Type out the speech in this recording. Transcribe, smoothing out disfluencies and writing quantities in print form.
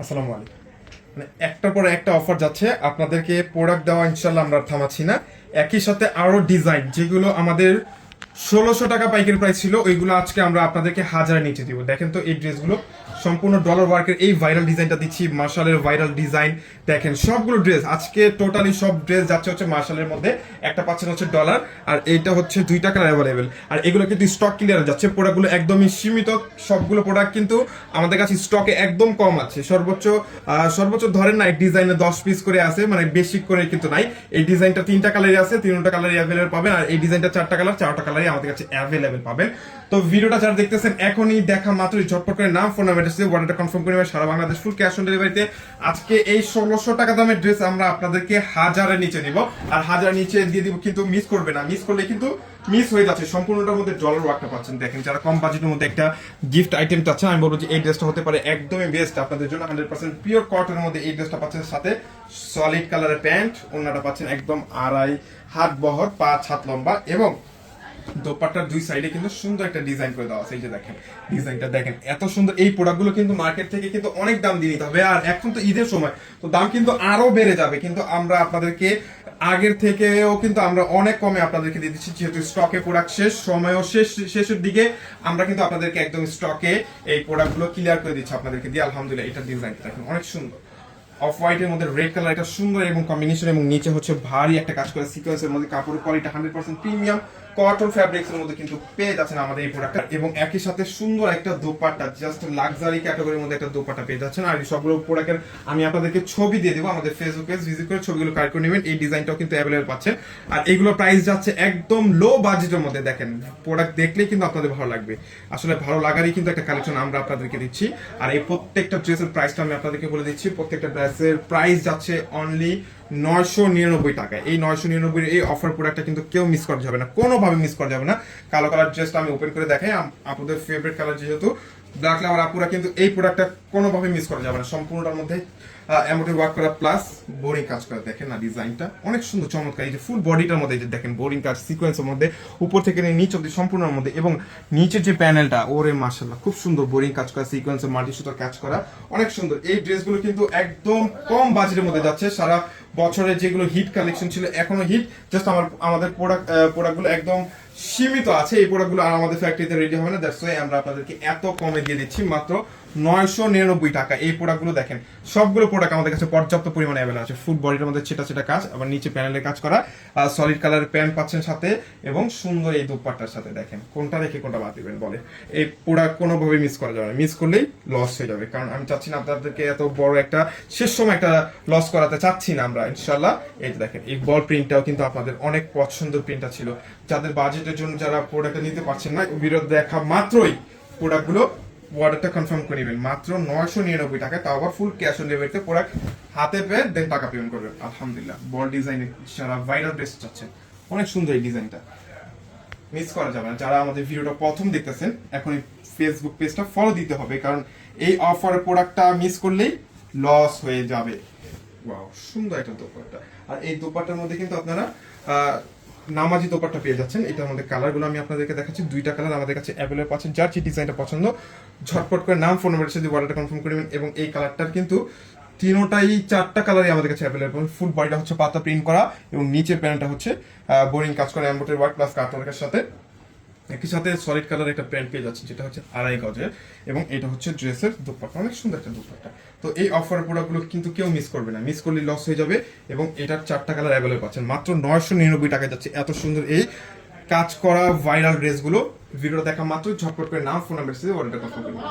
আসসালামু আলাইকুম। মানে একটার পর একটা অফার যাচ্ছে, আপনাদেরকে প্রোডাক্ট দেওয়া ইনশাল্লাহ আমরা আর থামাচ্ছি না। একই সাথে আরো ডিজাইন যেগুলো আমাদের 1600 টাকা পাইকারি প্রাইস ছিল, ওইগুলো আজকে আমরা আপনাদেরকে হাজারের নিচে দিব। দেখেন তো এই ড্রেসগুলো সম্পূর্ণ ডলার ওয়ার্কের, এই ভাইরাল ডিজাইনটা দিচ্ছি, মার্শালের ভাইরাল ডিজাইন। দেখেন সবগুলো ড্রেস আজকে টোটালি সব ড্রেস যাচ্ছে হচ্ছে মার্শালের মধ্যে, একটা পাচ্ছেন হচ্ছে ডলার, আর এইটা হচ্ছে 2 টাকার অ্যাভেলেবেল। আর এগুলো কিন্তু স্টক ক্লিয়ার যাচ্ছে, প্রোডাক্টগুলো একদমই সীমিত। সবগুলো প্রোডাক্ট কিন্তু আমাদের কাছে স্টকে একদম কম আছে, সর্বোচ্চ ধরেন না, এক ডিজাইনে 10 পিস করে আছে, মানে বেশি করে কিন্তু নাই। এই ডিজাইনটা 3টা কালারই আছে, 3টা কালারই অ্যাভেলেবল পাবেন। আর এই ডিজাইনটা 4টা কালার, 4টা কালারই আমাদের কাছে অ্যাভেলেবল পাবেন। তো ভিডিওটা যারা দেখতেছেন এখনই দেখা মাত্রই ঝটপট করে নাম, ফোন নাম্বার, অর্ডারটা কনফার্ম করে নেবেন। সারা বাংলাদেশ ফুল ক্যাশ অন ডেলিভারিতে আজকে এই 1600 টাকা দামের ড্রেস আমরা আপনাদেরকে হাজারের নিচে দিব। আর হাজারের নিচে দিয়ে দিব, কিন্তু মিস করবে না, মিস করলে কিন্তু মিস হয়ে যাচ্ছে। সম্পূর্ণটার মধ্যে ডলার ওয়ার্কটা পাচ্ছেন। দেখেন যারা কম বাজেটের মধ্যে একটা গিফট আইটেম চাচ্ছেন, আমি বলবো যে এই ড্রেসটা হতে পারে একদমই বেস্ট আপনাদের জন্য। 100% পিওর কটনের মধ্যে এই ড্রেসটা পাচ্ছেন, সাথে সলিড কালারের প্যান্ট, ওন্নাটা পাচ্ছেন একদম 2.5 হাত বহর, 5 হাত লম্বা, এবং দোপাট্টার দুই সাইডে কিন্তু সুন্দর একটা ডিজাইন করে দেওয়া আছে। এই যে দেখেন ডিজাইনটা দেখেন, এত সুন্দর। এই প্রোডাক্টগুলো কিন্তু মার্কেট থেকে কিন্তু অনেক দাম দিয়ে নিতে হবে, আর এখন তো ঈদের সময়, তো দাম কিন্তু আরো বেড়ে যাবে। কিন্তু আমরা আপনাদেরকে আগের থেকেও কিন্তু আমরা অনেক কমে আপনাদেরকে দিয়ে দিচ্ছি, যেহেতু স্টকে প্রোডাক্ট শেষ, সময়ও শেষের দিকে আমরা কিন্তু আপনাদেরকে একদম স্টকে এই প্রোডাক্টগুলো ক্লিয়ার করে দিচ্ছি আপনাদেরকে দিয়ে। আলহামদুলিল্লাহ, এটা ডিজাইনটা দেখেন অনেক সুন্দর, অফ হোয়াইটের মধ্যে রেড কালার, এটা সুন্দর এবং কম্বিনেশন, এবং নিচে হচ্ছে ভারী একটা কাজ করা সিকোয়েন্সের মধ্যে। কাপড়ের কোয়ালিটি 100% প্রিমিয়াম কটন ফ্যাব্রিক্স এর মধ্যে কিন্তু পেয়ে যাচ্ছেন আমাদের এই প্রোডাক্টটা। এবং একই সাথে সুন্দর একটা দোপাট্টা, জাস্ট লাক্সারি ক্যাটাগরির মধ্যে একটা দোপাট্টা পেয়ে যাচ্ছেন। আর এই সবগুলো প্রোডাক্টের আমি আপনাদেরকে ছবি দিয়ে দেবো, আমাদের ফেসবুক পেজ ভিজিট করে ছবিগুলো কালেক্ট করে নেবেন। এই ডিজাইনটাও কিন্তু অ্যাভেলেবল পাচ্ছেন। আর এইগুলো প্রাইস যাচ্ছে একদম লো বাজেটের মধ্যে। দেখেন প্রোডাক্ট দেখলেই কিন্তু আপনাদের ভালো লাগবে, আসলে ভালো লাগারই কিন্তু একটা কালেকশন আমরা আপনাদেরকে দিচ্ছি। আর এই প্রত্যেকটা ড্রেসের প্রাইসটা আমি আপনাদেরকে বলে দিচ্ছি। প্রত্যেকটা ড্রেসের প্রাইস যাচ্ছে অনলি 999 টাকা। এই 999 এই অফার প্রোডাক্টটা কিন্তু কেউ মিস করা যাবে না, কোনোভাবে মিস করা যাবে না। কালো কালার ড্রেসটা আমি ওপেন করে দেখাই, আপনাদের ফেভারিট কালার যেহেতু ব্ল্যাক কালার, আপুরা কিন্তু এই প্রোডাক্টটা কোনোভাবে মিস করা যাবে না। সম্পূর্ণটার মধ্যে এমব্রয়ডারি ওয়ার্ক করা প্লাস বোরিং কাজ করা। দেখেন না ডিজাইনটা অনেক সুন্দর চমৎকার। এই যে ফুল বডিটার মধ্যে যে দেখেন বোরিং কাজ সিকোয়েন্সের মধ্যে, উপর থেকে নিচ অব্দি সম্পূর্ণের মধ্যে, এবং নিচের যে প্যানেলটা, ওরে মাশাআল্লাহ খুব সুন্দর বোরিং কাজ করা, সিকোয়েন্সের মাল্টি সুতার কাজ করা, অনেক সুন্দর। এই ড্রেসগুলো কিন্তু একদম কম বাজেটের মধ্যে যাচ্ছে। সারা বছরে যেগুলো হিট কালেকশন ছিল এখনো হিট, জাস্ট আমাদের প্রোডাক্টগুলো একদম সীমিত আছে। এই প্রোডাক্টগুলো আর আমাদের ফ্যাক্টরিতে রেডি হবে না, দ্যাটস ওয়াই আমরা আপনাদেরকে এত কমে দিয়ে দিচ্ছি, মাত্র 999 টাকা। এই প্রোডাক্টগুলো দেখেন, সবগুলো প্রোডাক্ট আমাদের কাছে পর্যাপ্ত পরিমাণে অ্যাভেলেবল আছে। ফুল বডির মধ্যে ছেটা কাজ, আবার নিচে প্যানেলের কাজ করা, সলিড কালারের প্যান্ট পাচ্ছেন সাথে, এবং সুন্দর এই দুপাট্টার সাথে। দেখেন কোনটা রেখে কোনটা বাদ দিবেন বলে, এই প্রোডাক্ট কোনোভাবে মিস করা যাবে না, মিস করলেই লস হয়ে যাবে। কারণ আমি চাচ্ছি না আপনাদেরকে এত বড় একটা শেষ সময় একটা লস করাতে চাচ্ছি না আমরা, ইনশাল্লাহ। এই যে দেখেন এই বল প্রিন্টটাও কিন্তু আপনাদের অনেক পছন্দের প্রিন্টটা ছিল। যাদের বাজেটের জন্য যারা প্রোডাক্টটা নিতে পারছেন না, ভিডিও দেখা মাত্রই প্রোডাক্টগুলো অর্ডারটা কনফার্ম করে নেবেন মাত্র 999 টাকা, তাও আবার ফুল ক্যাশ অন ডেলিভারিতে। প্রোডাক্ট হাতে পেয়ে দেন টাকা পেমেন্ট করবেন। আলহামদুলিল্লাহ, বল ডিজাইনের যারা ভাইরাল ড্রেস চাচ্ছেন, অনেক সুন্দর এই ডিজাইনটা, মিস করা যাবে না। যারা আমাদের ভিডিওটা প্রথম দেখতেছেন, এখন এই ফেসবুক পেজটা ফলো দিতে হবে, কারণ এই অফারের প্রোডাক্টটা মিস করলেই লস হয়ে যাবে। ওয়াও, সুন্দর একটা দোপাট্টা। আর এই দোপাট্টার মধ্যে কিন্তু আপনারা নামাজি দোপাট্টা পেয়ে যাচ্ছেন। এটার মধ্যে কালারগুলো আমি আপনাদেরকে দেখাচ্ছি, 2টা কালার আমাদের কাছে অ্যাভেলেবল পাচ্ছেন। যার যে ডিজাইনটা পছন্দ, ঝটপট করে নাম, ফোন নাম্বারের সাথে অর্ডারটা কনফার্ম করে নেবেন। এবং এই কালারটার কিন্তু 4টা কালারই আমাদের কাছে অ্যাভেলেবল। ফুল বডিটা হচ্ছে পাতা প্রিন্ট করা, এবং নিচের প্যান্টটা হচ্ছে বোরিং কাজ করা এমব্রয়ডারি ওয়ার্ক প্লাস কাটওয়ার্কের সাথে। একই সাথে সলিড কালার একটা প্যান্ট পেয়ে যাচ্ছে, যেটা হচ্ছে 2.5 গজের, এবং এটা হচ্ছে ড্রেসের দুপাট্টা, অনেক সুন্দর একটা দুপাট্টা। তো এই অফার প্রোডাক্টগুলো কিন্তু কেউ মিস করবে না, মিস করলে লস হয়ে যাবে। এবং এটার 4টা কালার অ্যাভেলেবল পাচ্ছেন, মাত্র 999 টাকায় যাচ্ছে এত সুন্দর এই কাজ করা ভাইরাল ড্রেসগুলো। ভিডিও দেখা মাত্র ঝটপট করে নাম, ফোন নাম্বার অর্ডারটা কনফার্ম করবেন।